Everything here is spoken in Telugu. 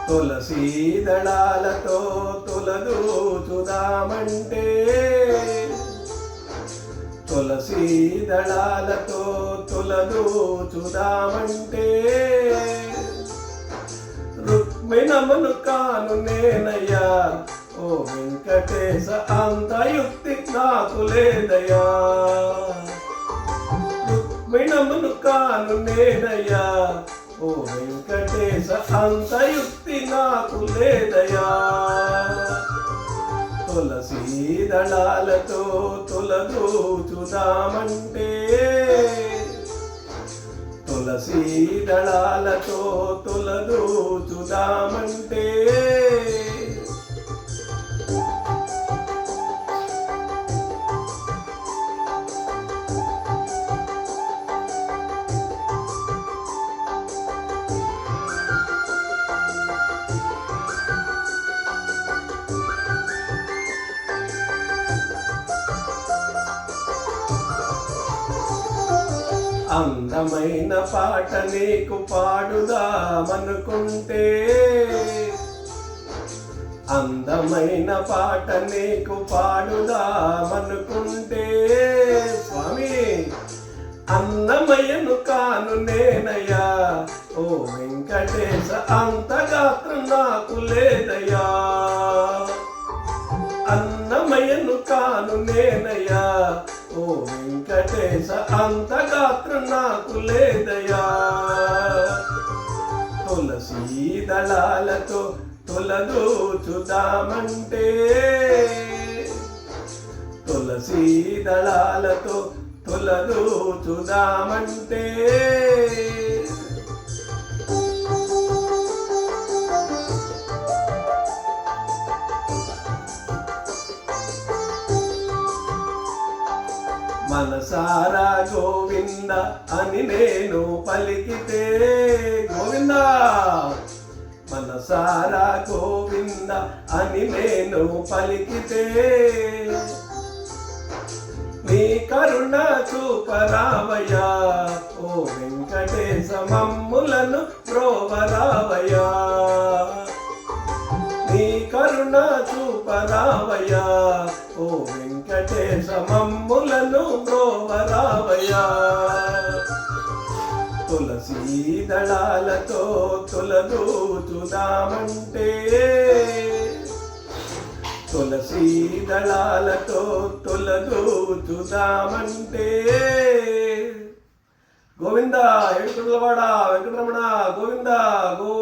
తులసీ దళాలతో తులదూచుదామంటే తులసీ దళాలతో తులదూచుదామంటే రుక్మిణమును కాను నేనయ్యా ఓ వెంకటేశ అంత యుక్తి నాకు లేదయ్యా రుక్మిణమును కాను నేనయ్యా ఓ వెంకటేశ అంత యుక్తి నాకు లేదయ్యా తులసీ దళాలతో తులదూచుదామంటే తులసీ దళాలతో తులదూచుదామంటే అందమైన పాట నీకు పాడుదామనుకుంటే అందమైన పాట నీకు పాడుదామనుకుంటే స్వామి అన్నమయ్యను కాను నేనయ్యా ఓ వెంకటేశ అంత గాత్రం నాకు లేదయ్యా అన్నమయ్యను కాను నేనయ్యా ఓ వెంకటేశ అంత గాత్రం నాకు లేదయ్యా తులసీ దళాలతో తులదూచుదామంటే తులసీ దళాలతో తులదూచుదామంటే మనసారా గోవింద అని నేను పలికితే గోవింద మనసారా గోవింద అని నేను పలికితే నీ కరుణ చూపరావయ్యా ఓ వెంకటేశ మమ్ములను ప్రోవరావయ్యా నీ కరుణ చూపరావయ్యా ఓ వెంకటేశ మమ్ములను ప్రోవరావయ్యా తులసీ దళాలతో తులదూచుదామంటే తులసీ దళాలతో తులదూచుదామంటే గోవింద ఏడుకొండలవాడ వెంకటరమణ గోవింద గో